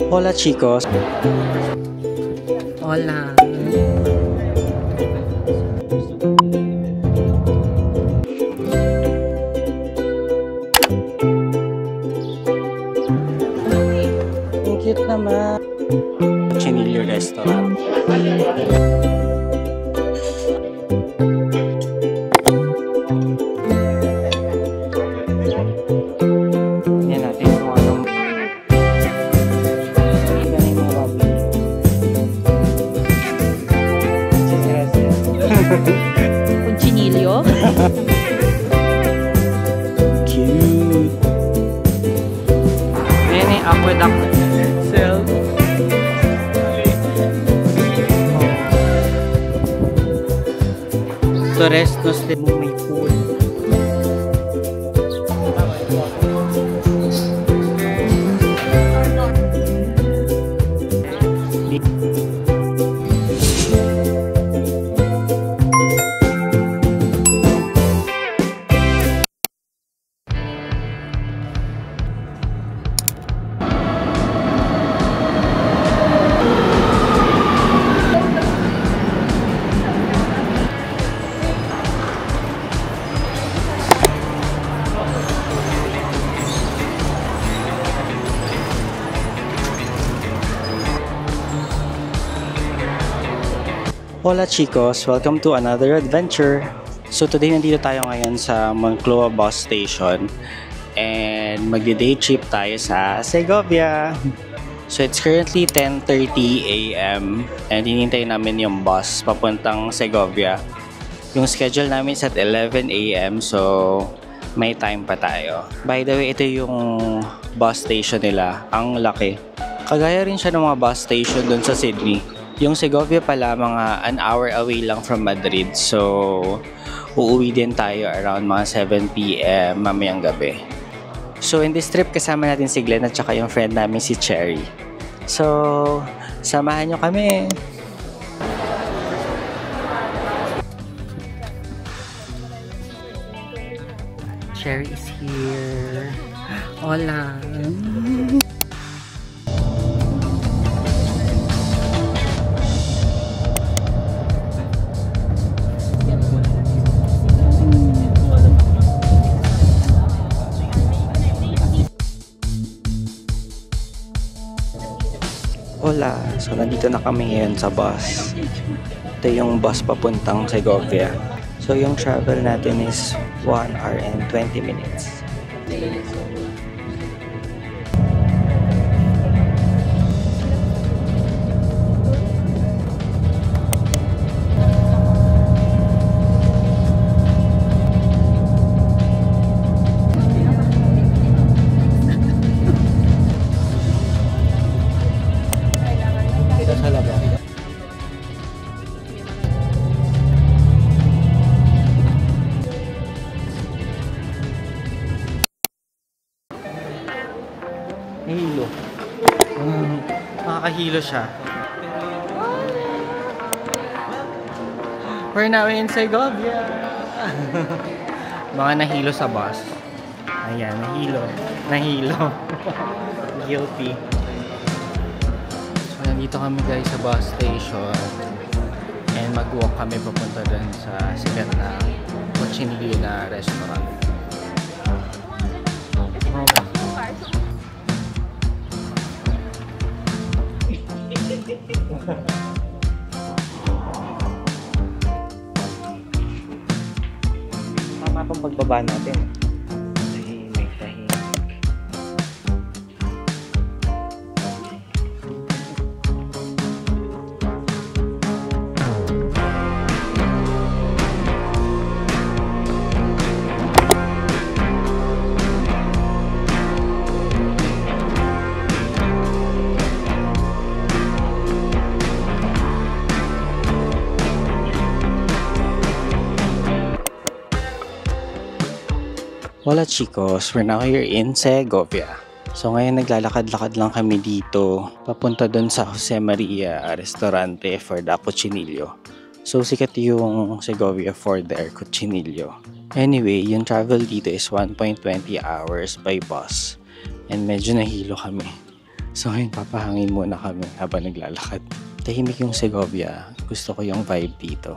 Hola chicos. Hola. Ang cute naman. Chinillo Restaurant. Yan natin kung anong galing mo, Robby. Chinillo? Cute. Yan yung aqueduct itself. So restos din mo may pool. Hola chicos, welcome to another adventure. So today nandito tayo ngayon sa Moncloa bus station and magde-day trip tayo sa Segovia. So it's currently 10:30 AM and hinihintay namin yung bus papuntang Segovia. Yung schedule namin is at 11 AM, so may time pa tayo. By the way, ito yung bus station nila. Ang laki. Kagaya rin siya ng mga bus station dun sa Sydney. Yung Segovia pala, mga an hour away lang from Madrid. So, uuwi din tayo around mga 7 PM mamayang gabi. So, in this trip, kasama natin si Glenn at saka yung friend namin si Cherry. So, samahan nyo kami! Cherry is here. Hola. Hola! So, nandito na kami ngayon sa bus. Ito yung bus papuntang Segovia. So, yung travel natin is 1 hour and 20 minutes. Sa labas. Hilo. Makakahilo siya. We're now in Segovia. Mga nahilo sa bus. Ayan, nahilo. Nahilo. Guilty. So, nandito kami guys sa bus station. And mag-walk kami papunta dun sa sikat na Cochinillo na restaurant. Tama pang pagbaba natin. Tahimik, tahimik. Hola chicos, we're now here in Segovia. So ngayon naglalakad-lakad lang kami dito papunta doon sa Jose Maria Restaurante for the Cochinillo. So sikat yung Segovia for their Cochinillo. Anyway, yung travel dito is 1.20 hours by bus. And medyo nahilo kami. So ngayon papahangin muna kami habang naglalakad. Tahimik yung Segovia. Gusto ko yung vibe dito.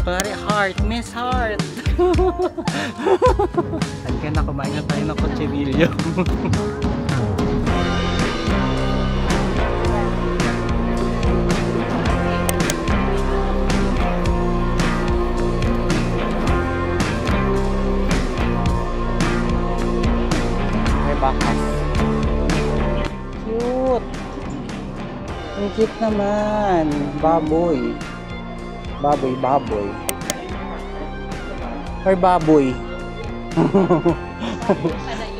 Pare, heart, miss heart. Halika na, kumain na tayo ng kutsilyo. May bakas. Cute. Ang cute naman. Baboy. Baboy. Or baboy.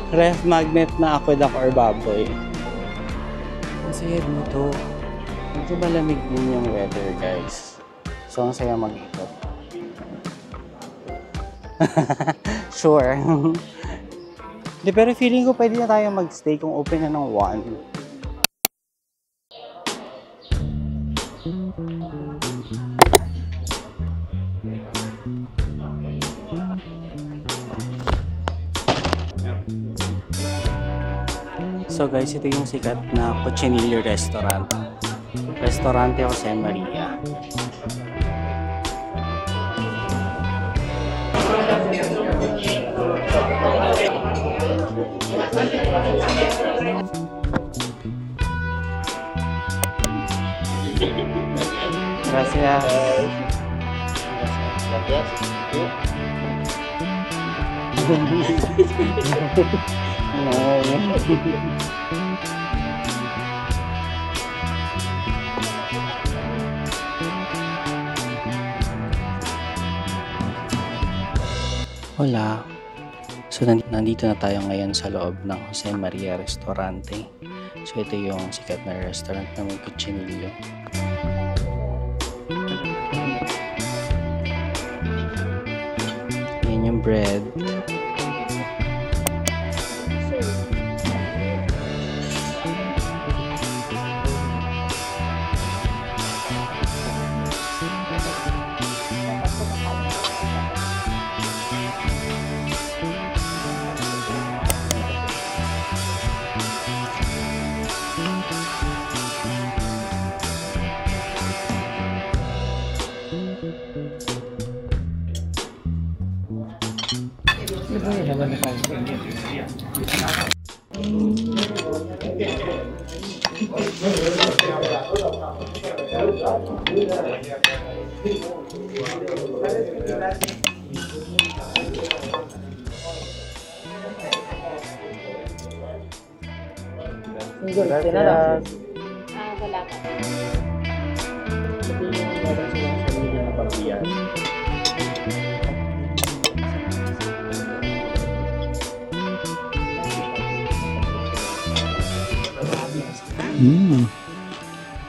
Ref magnet na aqueduct or baboy. Ang saya dito. Medyo malamig din yung weather, guys. So, ang saya mag-ikot. Sure. Di, pero feeling ko pwede na tayo mag-stay kung open na ng 1. So guys, ito yung sikat na Cochinillo Restaurant. Restaurante Jose Maria. Gracias. Hola. So nandito na tayo ngayon sa loob ng Jose Maria Restaurante. So ito yung sikat na restaurant ng Cochinillo. Yan yung bread. Gracias. Wala pa.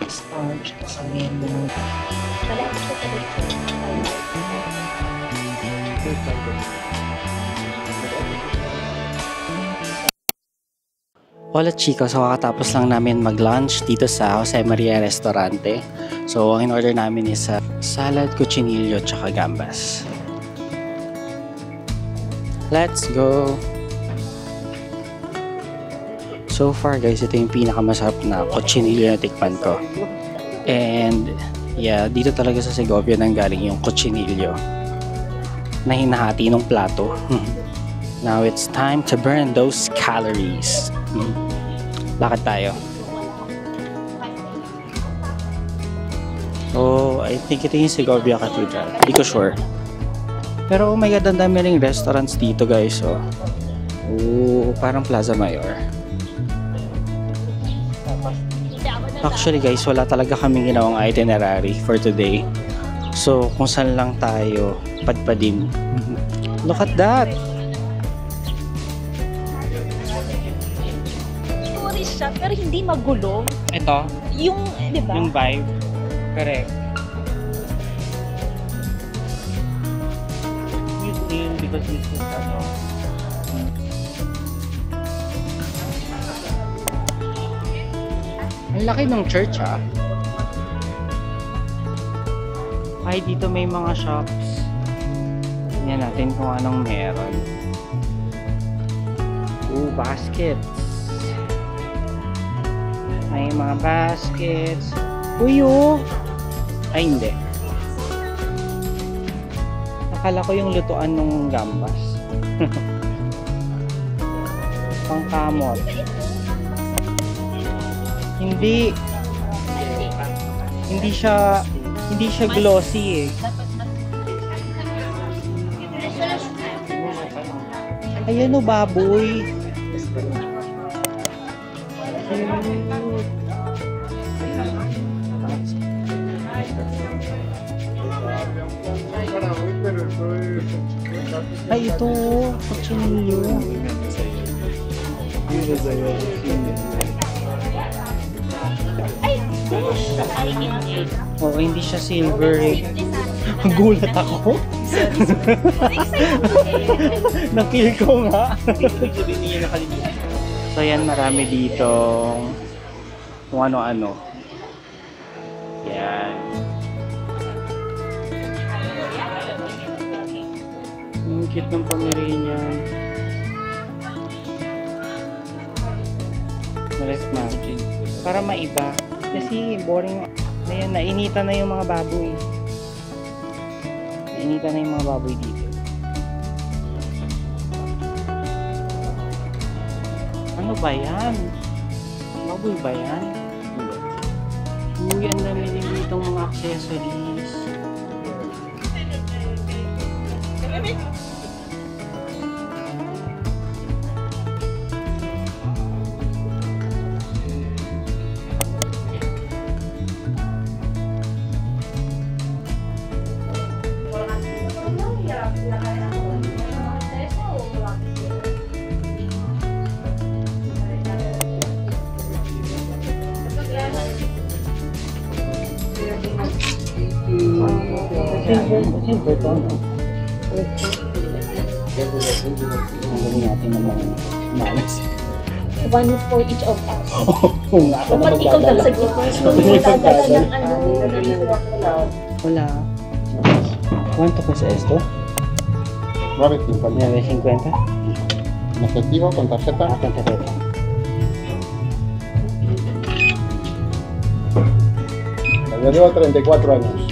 Starch sa menu. Hola chicos, so kakatapos lang namin mag-lunch dito sa Jose Maria Restaurante. So ang in-order namin is salad, cochinillo, tsaka gambas. Let's go! So far guys, ito yung pinakamasarap na cochinillo na tikman ko. And yeah, dito talaga sa Segovia nanggaling yung cochinillo na hinahati ng plato. Now it's time to burn those calories. Lakad tayo. Oh, I think ito yung Segovia Cathedral. Hindi ko sure. Pero oh my god, ang dami ring restaurants dito guys. Oh, parang Plaza Mayor. Actually guys, wala talaga kaming ginawang itinerary for today. So, kung saan lang tayo padpadin. Look at that! Tourist siya, pero hindi magulo. Ito, Yung, di ba? yung vibe. Correct. Museum because this is ano. Ang laki ng church ah. Ay, dito may mga shops. Tingnan natin kung anong meron. Baskets. May mga baskets. Uy, ay, hindi. Akala ko yung lutuan ng gambas. Pangkamot. Hindi. Hindi siya glossy eh. Ayan o, baboy. Ay, ito. Kutsinilyo. Ay, hindi. Oo, hindi siya silver eh. Gulat ako. Nakill ko nga. So yan, marami dito kung ano-ano. Yan. Ang cute ng Pomeranian. Rest mountain. Para maiba. Kasi boring. Ayan, nainitan na yung mga baboy. Nainitan na yung mga baboy dito. Ano ba yan? Baboy ba yan? Uy, ang dami din ditong mga accessories. Silver to. Ang galing natin ng mga malas. One for each of us. Kung nga ako na Dapat ikaw lang sa gitna. magdadala. Wala. Wala. ¿Cuánto cuesta esto? 9.50. 9.50. En efectivo, con tarjeta. Ah, con tarjeta. Yo llevo 34 años.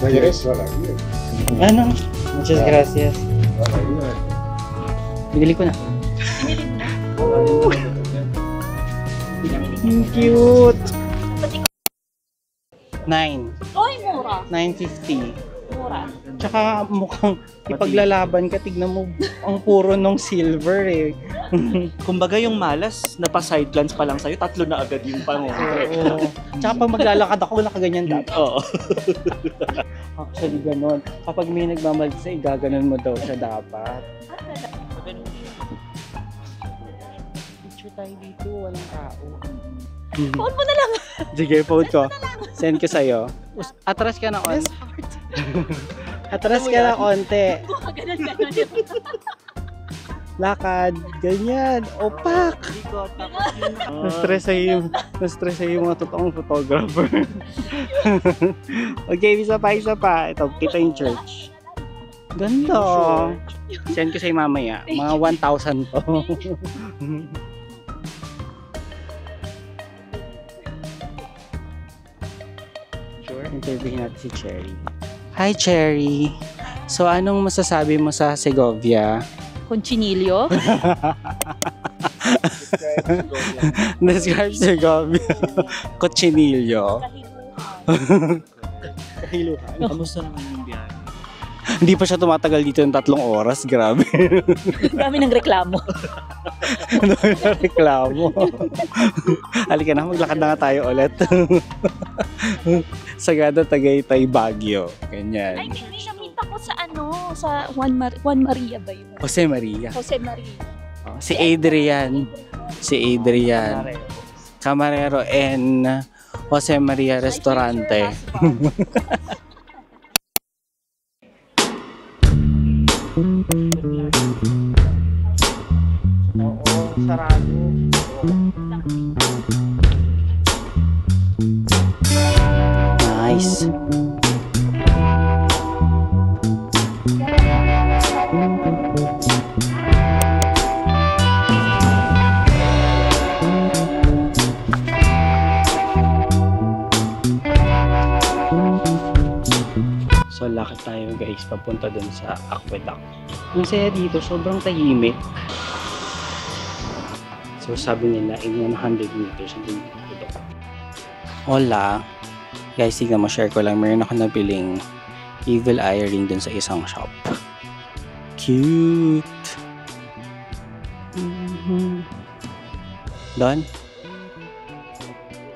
¿Quieres? Ano? Muchas gracias. Bibili ko na. Ang cute. 9. Oy, mura. 9.50. Mura. Tsaka mukhang ipaglalaban ka, tignan mo ang puro nung silver eh. Kumbaga yung malas, napa-side glance pa lang sa'yo, tatlo na agad yung pangontre. Oo. Tsaka pag maglalakad ako, nakaganyan dapat. Oo. Actually, ganon. Kapag may nagmamalig sa'yo, gaganon mo daw siya dapat. Picture tayo dito, walang tao. Phone mo na lang. Sige, phone ko. Send ko sa'yo. Atras ka na konti. Atras ka na konti. Ganun. Lakad. Ganyan. Opak. Na-stress sa'yo yung mga totoong photographer. Okay, isa pa. Ito, kita yung church. Ganda. Send ko sa'yo mamaya. Mga 1,000 to. Interviewin natin si Cherry. Hi, Cherry. So, anong masasabi mo sa Segovia? Conchinilyo? Describe Segovia. Cochinillo. Kahiluhan. Kamusta naman yung biyahe? Hindi pa siya tumatagal dito ng 3 oras. Grabe. Dami ng reklamo. Ano yung reklamo? Halika na, maglakad na nga tayo ulit. Sagada, Tagaytay, Baguio. Ganyan. Ay, may namit ako sa sa Juan Maria ba yun? Jose Maria. Jose Maria. Oh, si Adrian. Camarero and Jose Maria Restaurante. Oo, sarado. Nice. Lalakad tayo guys, papunta dun sa aqueduct. Ang saya dito, sobrang tahimik. So sabi nila, in 100 meters, dun yung aqueduct. Hola! Guys, tignan mo, share ko lang. Meron ako nabiling evil eye ring dun sa isang shop. Cute! Doon?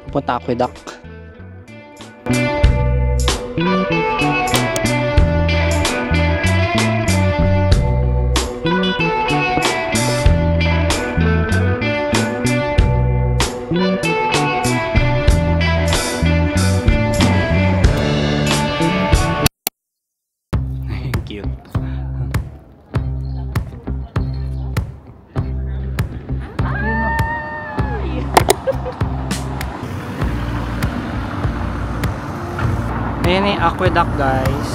Pupunta aqueduct. Cute. Ayan yung aqueduct guys.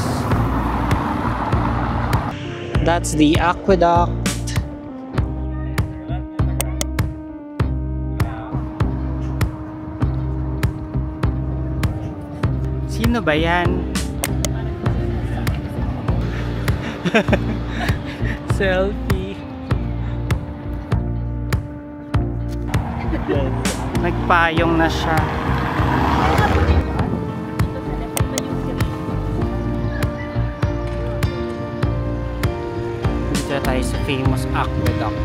That's the aqueduct. Sino ba yan? Selfie. Nagpayong na siya. Dito tayo sa famous aqueduct.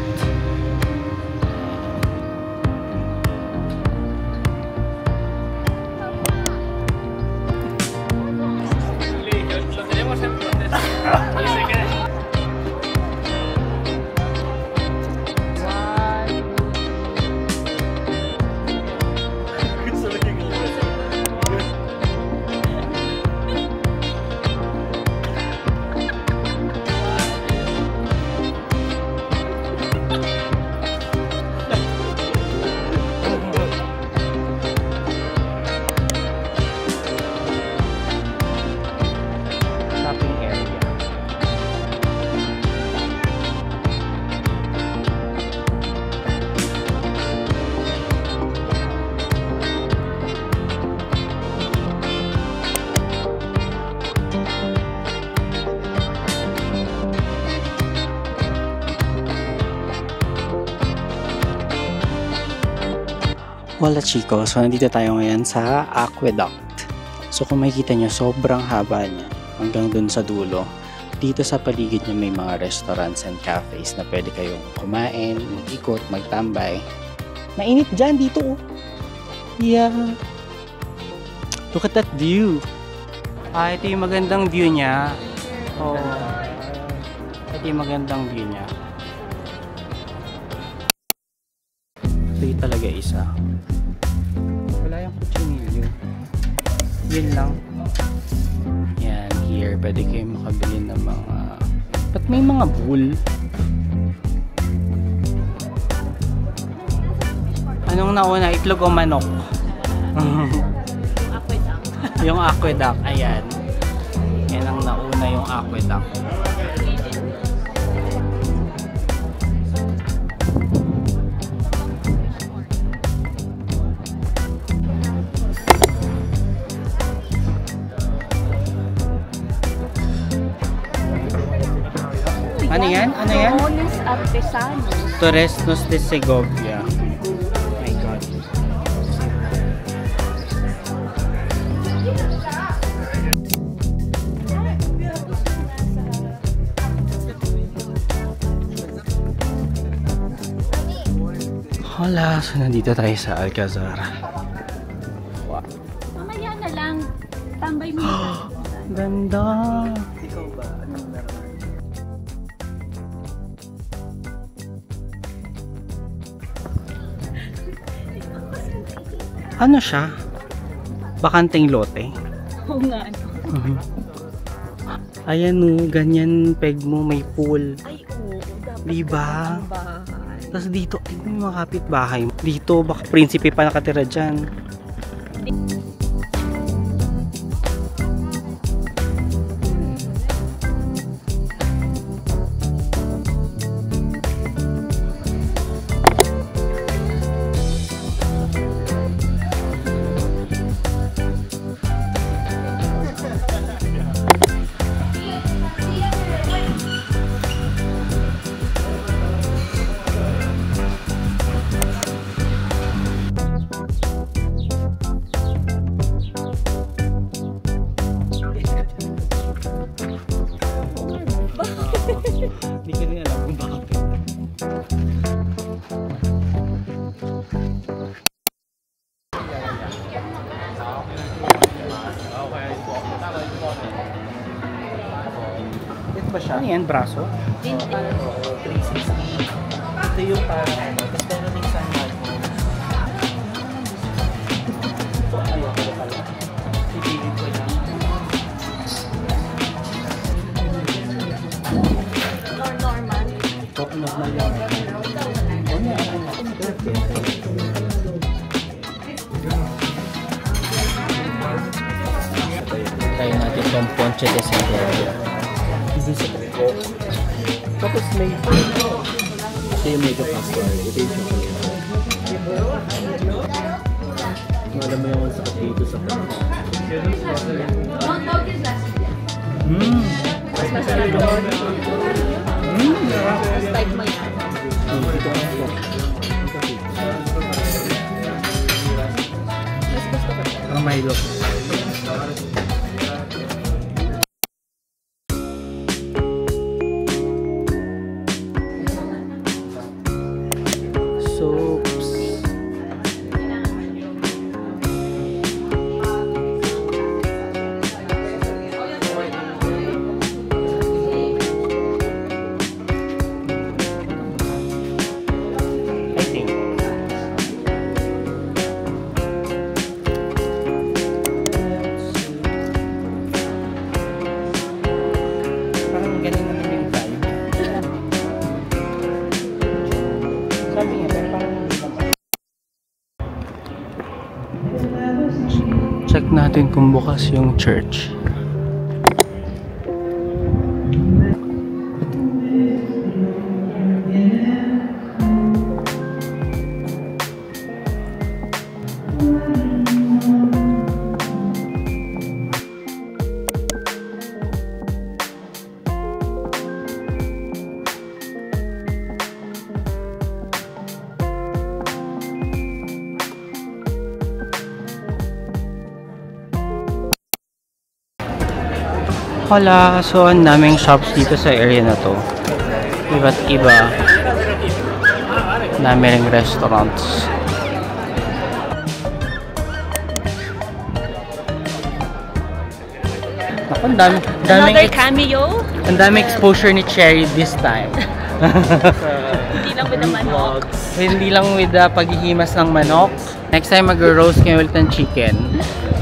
Hola chicos, so nandito tayo ngayon sa aqueduct. So kung makikita nyo, sobrang haba niya hanggang dun sa dulo. Dito sa paligid niya may mga restaurants and cafes na pwede kayong kumain, mag-ikot, magtambay. Mainit dyan dito. Yeah. Look at that view. Ito yung magandang view niya. Oh. Ito yung magandang view niya. Ito yung talaga isa. Wala yung kutsinilyo. Yun lang. Yan, here. Pwede kayong makabili ng mga... Ba't may mga bowl? Anong nauna? Itlog o manok? Yung aqueduct. Ayan. Yan ang nauna yung aqueduct. Ano yan? Ano yan? Torres Artesanos. Torresnos de Segovia. Oh my God. Hola, so nandito tayo sa Alcazar. Wow. Mamaya na lang. Tambay mo. Ganda. Ano siya? Bakanteng lote? Oo nga. Ayan o, ganyan peg mo, may pool. Ay, oo. Dapat Diba? bahay. Tapos dito, ay may mga kapitbahay. Dito, baka prinsipe pa nakatira dyan. Hindi ko rin alam kung bakit. Ito ba siya? Ano yan? Braso? 360. Ito yung parang tapos meron din isang ito ayoko ko pala. Pipilin ko lang. Normal. Top normal yan. Try natin itong ponche de Segovia. Tapos may ito yung mega passport. Ito yung chocolate. Alam mo yung sakit dito sa pala. Type mo yan. Mas gusto ko. Ang Milo. Soaps. I think. Parang ganun naman yung vibe. Sabi niya, pero parang check natin kung bukas yung church. Hola! So, ang daming shops dito sa area na to. Iba't iba. Dami ring restaurants. Ako, Another cameo? ang daming exposure ni Cherry this time. Hindi lang with the manok. Hindi lang with the paghihimas ng manok. Next time mag-roast kayo ulit ng chicken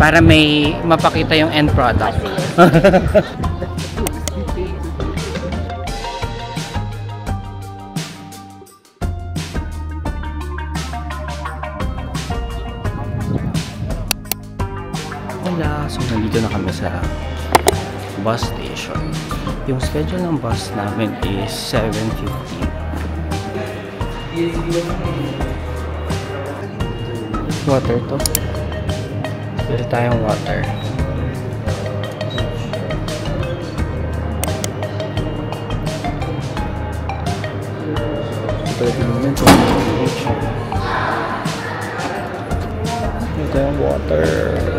para may mapakita yung end product. Hola! So, nandito na kami sa bus station. Yung schedule ng bus namin is 7:15. Water to. Pwede tayong water. Pwede naman ito. Ito yung water.